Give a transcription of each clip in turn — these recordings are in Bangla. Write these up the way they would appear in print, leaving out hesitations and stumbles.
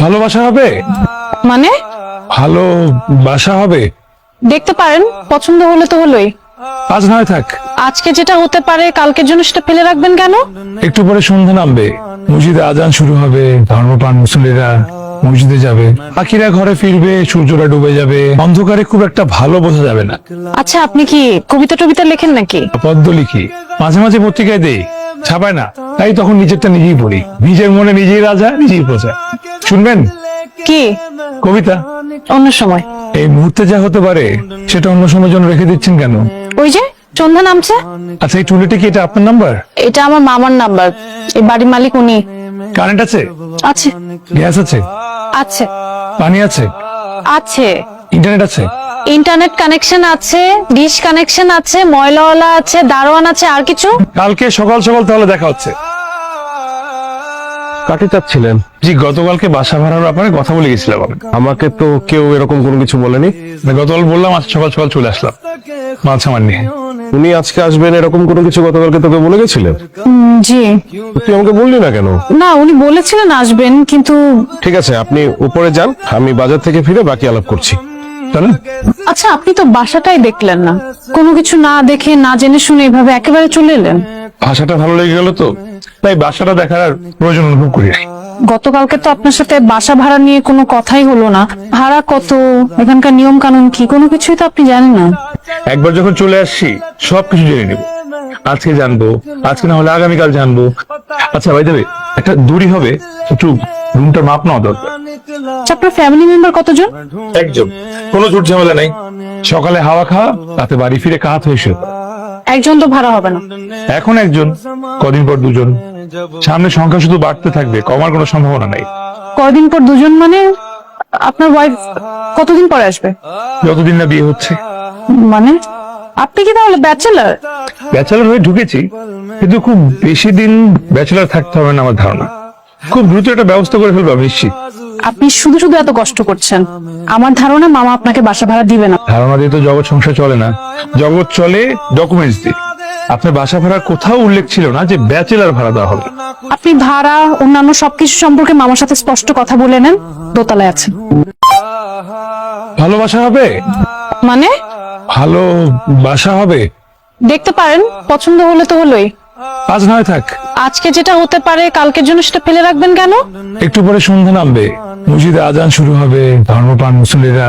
ভালোবাসা হবে মানে ভালোবাসা হবে। দেখতে পারেন, পছন্দ হলে তো হলোই। আজ নয় থাক, আজকে যেটা হতে পারে কালকের জন্য সেটা ফেলে রাখবেন কেন? একটু পরে সন্ধ্যা নামবে, মসজিদে আজান শুরু হবে, ধর্মপ্রাণ মুসল্লিরা মসজিদে যাবে, পাখিরা ঘরে ফিরবে, সূর্যটা ডুবে যাবে, অন্ধকারে খুব একটা ভালো বোঝা যাবে না। আচ্ছা, আপনি কি কবিতা টবিতা লেখেন নাকি? পদ্য লিখি, মাঝে মাঝে পত্রিকায় দেই, ছাপায় না, তাই তখন নিজেরটা নিজেই পড়ি। নিজের মনে নিজেই রাজা, নিজেই প্রজা। শুনবেন কি কবিতা? অন্য সময়। এই মুহূর্তে যা হতে পারে সেটা অন্য সময়ের জন্য রেখে দিচ্ছেন কেন? ওই যে সন্ধ্যা নামছে। আচ্ছা, এই টুলিটা কি এটা আপনার নাম্বার? এটা আমার মামার নাম্বার, এই বাড়ির মালিক উনি। কারেন্ট আছে? আছে। গ্যাস আছে? আছে। পানি আছে? আছে। ইন্টারনেট আছে? ইন্টারনেট কানেকশন আছে, ডিশ কানেকশন আছে, ময়লাওয়ালা আছে, দারোয়ান আছে, আর কিছু? কালকে সকাল সকাল তাহলে দেখা হচ্ছে। কাকে চাচ্ছিলেন? জি, গতকালকে বাসা ভাড়ার ব্যাপারে কথা বলে গেছিলাম আমি। আমাকে তো কেউ এরকম কোনো কিছু বলেনি। গতকাল বললাম, আজ সকাল সকাল চলে আসলাম মাছ আমার নিয়ে। উনি আজকে আসবেন এরকম কোনো কিছু গতকালকে তোকে বলে গেছিলেন? জি তুই আমাকে বললি না কেন? না, উনি বলেছিলেন আসবেন, কিন্তু ঠিক আছে, আপনি উপরে যান, আমি বাজার থেকে ফিরে বাকি আলাপ করছি। চলেন। আচ্ছা, আপনি তো বাসাটাই দেখলেন না, কোনো কিছু না দেখে না জেনে শুনে এভাবে একেবারে চলে এলেন। ভাষাটা ভালো লেগে গেল তো, তাই বাসাটা দেখার আর প্রয়োজন অনুভব করি নাই। গতকালকে তো আপনার সাথে বাসা ভাড়া নিয়ে কোনো কথাই হলো না। ভাড়া কত, এখানকার নিয়ম কানুন কি, কোনো কিছুই তো আপনি জানেন না। একবার যখন চলে আসছি সবকিছু জেনে নেব। আজকে জানবো, আজকে না হলে আগামীকাল জানবো। আচ্ছা ভাই দেবে, একটা দূরই হবে, একটু রুমটার মাপ নেওয়া দরকার। আচ্ছা, আপনার ফ্যামিলি মেম্বার কতজন? একজন, কোনো ঝুট ঝামেলা নাই। সকালে হাওয়া খাওয়া, রাতে বাড়ি ফিরে কাত হয়ে শুয়ে পড়া। একজন তো ভাড়া হবে না। এখন একজন, কদিন পর দুজন, সামনে সংখ্যা শুধু বাড়তে থাকবে, কমার কোনো সম্ভাবনা নাই। কয়দিন পর দুজন মানে? আপনার ওয়াইফ কতদিন পরে আসবে? যতদিন না বিয়ে হচ্ছে। মানে আপনি কি তাহলে ব্যাচেলার? ব্যাচেলর হয়ে ঢুকেছি, কিন্তু খুব বেশি দিন ব্যাচেলর থাকতে হবে না আমার ধারণা। খুব দ্রুত একটা ব্যবস্থা করে ফেলবো আমি নিশ্চিত। আপনি শুধু শুধু এত কষ্ট করছেন। আমার ধারণা মামা আপনাকে বাসা ভাড়া দিবে না। ধারণা দিয়ে তো জগৎ সংসার চলে না, জগৎ চলে ডকুমেন্টস দিয়ে। আপনার বাসা ভাড়ার কোথাও উল্লেখ ছিল না যে ব্যাচেলর ভাড়া দেওয়া হবে। আপনি ভাড়া অন্যান্য সবকিছু সম্পর্কে মামার সাথে স্পষ্ট কথা বলে নেন। দোতলায় আছেন। ভালোবাসা হবে মানে ভালোবাসা হবে। দেখতে পারেন, পছন্দ হলে তো হলোই। আজ নয় থাক, আজকে যেটা হতে পারে কালকের জন্য সেটা ফেলে রাখবেন কেন? একটু পরে সন্ধ্যা নামবে, মসজিদে আজান শুরু হবে, ধর্মপ্রাণ মুসল্লিরা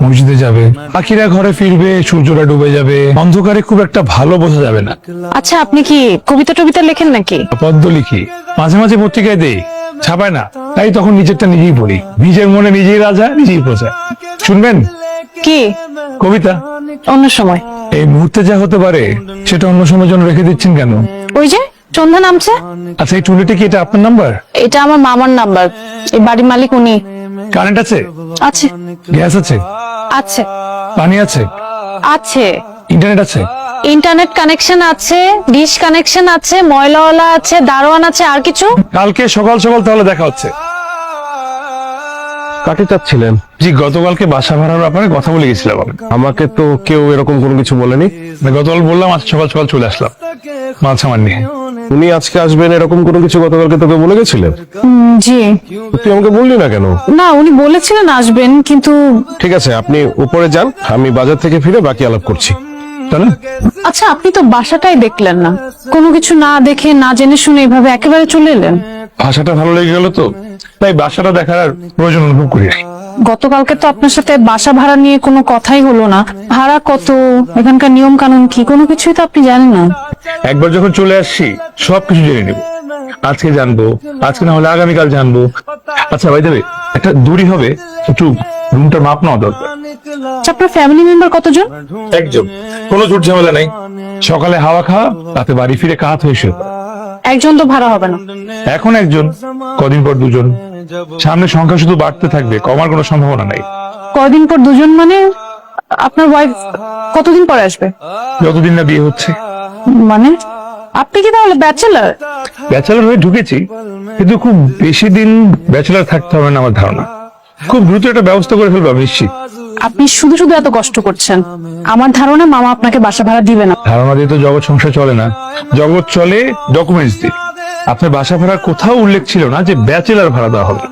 মসজিদে যাবে, পাখিরা ঘরে ফিরবে, সূর্যটা ডুবে যাবে, অন্ধকারে খুব একটা ভালো বোঝা যাবে না। আচ্ছা, আপনি কি কবিতা টবিতা লেখেন নাকি? পদ্য লিখি, মাঝে মাঝে পত্রিকায় দেই, ছাপায় না, তাই তখন নিজেরটা নিজেই পড়ি। নিজের মনে নিজেই রাজা, নিজেই প্রজা। শুনবেন কি কবিতা? অন্য সময়। এই মুহূর্তে যা হতে পারে সেটা অন্য সময়ের জন্য রেখে দিচ্ছেন কেন? ওই যে সন্ধ্যা নামছে। আচ্ছা, এই টুলিটা কি এটা আপনার নাম্বার? এটা আমার মামার নাম্বার, এই বাড়ির মালিক উনি। কারেন্ট আছে? আছে। গ্যাস আছে? আছে। পানি আছে? আছে। ইন্টারনেট আছে? ইন্টারনেট কানেকশন আছে, ডিশ কানেকশন আছে, ময়লাওয়ালা আছে, দারোয়ান আছে, আর কিছু? কালকে সকাল সকাল তাহলে দেখা হচ্ছে। কাকে চাচ্ছিলেন? জি, গতকালকে বাসা ভাড়ার ব্যাপারে কথা বলে গেছিলাম আমি। আমাকে তো কেউ এরকম কোনো কিছু বলেনি। গতকাল বললাম, আজ সকাল সকাল চলে আসলাম মাছ আমার নিয়ে। উনি আজকে আসবেন এরকম কোনো কিছু গতকালকে তোকে বলে গেছিলেন? জি তুই আমাকে বললি না কেন? না, উনি বলেছিলেন আসবেন, কিন্তু ঠিক আছে, আপনি উপরে যান, আমি বাজার থেকে ফিরে বাকি আলাপ করছি। চলেন। আচ্ছা, আপনি তো বাসাটাই দেখলেন না, কোনো কিছু না দেখে না জেনে শুনে এভাবে একেবারে চলে এলেন। ভাষাটা ভালো লেগে গেল তো, তাই বাসাটা দেখার আর প্রয়োজন অনুভব করি নাই। গতকালকে তো আপনার সাথে বাসা ভাড়া নিয়ে কোনো কথাই হলো না। ভাড়া কত, এখানকার নিয়ম কানুন কি, কোনো কিছুই তো আপনি জানেন না। একবার যখন চলে আসছি সবকিছু জেনে নেব। আজকে জানবো, আজকে না হলে আগামীকাল জানবো। আচ্ছা ভাই দেবে, একটা দূরই হবে, একটু রুমটার মাপ নেওয়া দরকার। আচ্ছা, আপনার ফ্যামিলি মেম্বার কতজন? একজন, কোনো ঝুট ঝামেলা নাই। সকালে হাওয়া খাওয়া, রাতে বাড়ি ফিরে কাত হয়ে শুয়ে পড়া। একজন তো ভাড়া হবে না। এখন একজন, কদিন পর দুজন, সামনে সংখ্যা শুধু বাড়তে থাকবে, কমার কোনো সম্ভাবনা নাই। কয়দিন পর দুজন মানে? আপনার ওয়াইফ কতদিন পরে আসবে? যতদিন না বিয়ে হচ্ছে। মানে আপনি কি তাহলে ব্যাচেলার? ব্যাচেলর হয়ে ঢুকেছি, কিন্তু খুব বেশি দিন ব্যাচেলর থাকতে হবে না আমার ধারণা। খুব দ্রুত একটা ব্যবস্থা করে ফেলবো আমি নিশ্চিত। আপনি শুধু শুধু এত কষ্ট করছেন। আমার ধারণা মামা আপনাকে বাসা ভাড়া দিবে না। ধারণা দিয়ে তো জগৎ সংসার চলে না, জগৎ চলে ডকুমেন্টস দিয়ে। আপনার বাসা ভাড়া কোথাও উল্লেখ ছিল না যে ব্যাচেলার ভাড়া দেওয়া হবে।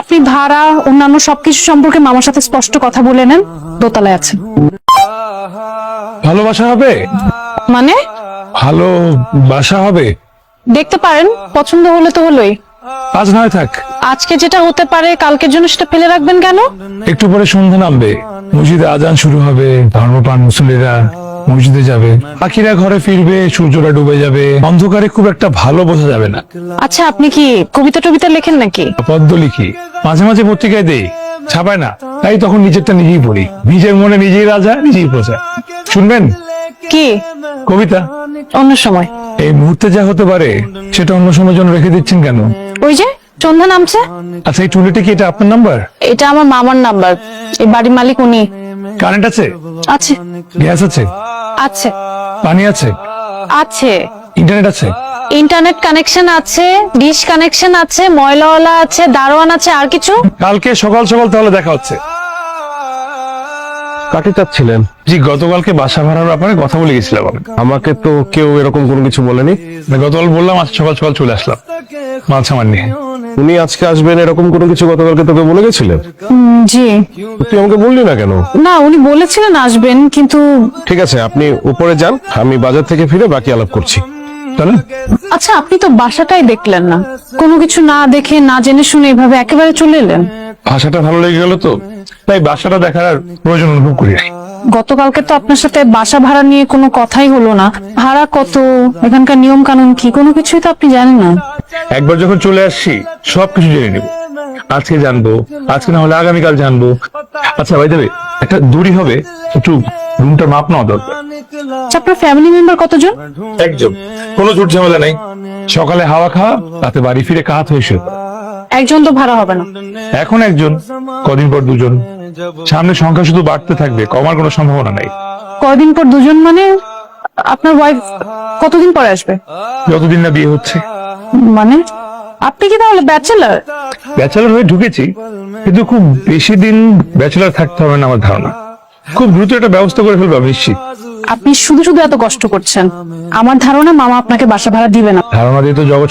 আপনি ভাড়া অন্যান্য সবকিছু সম্পর্কে মামার সাথে স্পষ্ট কথা বলে নেন। দোতলায় আছেন। ভালোবাসা হবে, মানে ভালো বাসা হবে। দেখতে পারেন, পছন্দ হলে তো হলোই। আজ নয় থাক, আজকে যেটা হতে পারে কালকের জন্য সেটা ফেলে রাখবেন কেন? একটু পরে সন্ধ্যা নামবে, মসজিদে আজান শুরু হবে, ধর্মপ্রাণ মুসল্লিরা মসজিদে যাবে, পাখিরা ঘরে ফিরবে, সূর্যটা ডুবে যাবে, অন্ধকারে খুব একটা ভালো বোঝা যাবে না। আচ্ছা, আপনি কি কবিতা টবিতা লেখেন নাকি? পদ্য লিখি, মাঝে মাঝে পত্রিকায় দেই, ছাপায় না, তাই তখন নিজেরটা নিজেই পড়ি। নিজের মনে নিজেই রাজা, নিজেই প্রজা। শুনবেন কি কবিতা? অন্য সময়। এই মুহূর্তে যা হতে পারে সেটা অন্য সময়ের জন্য রেখে দিচ্ছেন কেন? ওই যে সন্ধ্যা নামছে। আচ্ছা, এই টুলিটা কি এটা আপনার নাম্বার? এটা আমার মামার নাম্বার। এই বাড়ির মালিক উনি। কারেন্ট আছে? আছে। গ্যাস আছে? আছে। পানি আছে? আছে। ইন্টারনেট আছে? ইন্টারনেট কানেকশন আছে, ডিশ কানেকশন আছে, ময়লাওয়ালা আছে, দারোয়ান আছে, আর কিছু? কালকে সকাল সকাল তাহলে দেখা হচ্ছে। কাকে চাচ্ছিলেন? জি, গতকালকে বাসা ভাড়ার ব্যাপারে কথা বলে গেছিলাম আমি। আমাকে তো কেউ এরকম কোনো কিছু বলেনি। গতকাল বললাম, আজ সকাল সকাল চলে আসলাম মাল সামান নিয়ে। উনি আজকে আসবেন এরকম কোনো কিছু গতকালকে তোকে বলে গেছিলেন? জি তুই আমাকে বললি না কেন? না, উনি বলেছিলেন আসবেন, কিন্তু ঠিক আছে, আপনি উপরে যান, আমি বাজার থেকে ফিরে বাকি আলাপ করছি। চলেন। আচ্ছা, আপনি তো বাসাটাই দেখলেন না, কোনো কিছু না দেখে না জেনে শুনে এভাবে একেবারে চলে এলেন। ভাষাটা ভালো লেগে গেল তো, তাই বাসাটা দেখার আর প্রয়োজন অনুভব করি নাই। গতকালকে তো আপনার সাথে বাসা ভাড়া নিয়ে কোনো কথাই হলো না। ভাড়া কত, এখানকার নিয়ম কানুন কি, কোনো কিছুই তো আপনি জানেন না। একবার যখন চলে আসছি সবকিছু জেনে নেব। আজকে জানবো, আজকে না হলে আগামীকাল জানবো। আচ্ছা ভাই দেবে, একটা দূরই হবে, একটু রুমটার মাপ নেওয়া দরকার। আচ্ছা, আপনার ফ্যামিলি মেম্বার কতজন? একজন, কোনো ঝুট ঝামেলা নাই। সকালে হাওয়া খাওয়া, রাতে বাড়ি ফিরে কাহাত হয়ে শুয়ে পড়া। একজন তো ভাড়া হবে না। এখন একজন, কদিন পর দুজন, সামনে সংখ্যা শুধু বাড়তে থাকবে, কমার কোনো সম্ভাবনা নাই। কয়দিন পর দুজন মানে? আপনার ওয়াইফ কতদিন পরে আসবে? যতদিন না বিয়ে হচ্ছে। মানে আপনি কি তাহলে ব্যাচেলার? ব্যাচেলার হয়ে ঢুকেছি, কিন্তু খুব বেশি দিন ব্যাচেলার থাকতে হবে না আমার ধারণা। খুব দ্রুত একটা ব্যবস্থা করে ফেলবো আমি নিশ্চিত। আপনি শুধু শুধু এত কষ্ট করছেন। আমার ধারণা মামা আপনাকে বাসা ভাড়া দিবে না। ধারণা দিয়ে তো জগৎ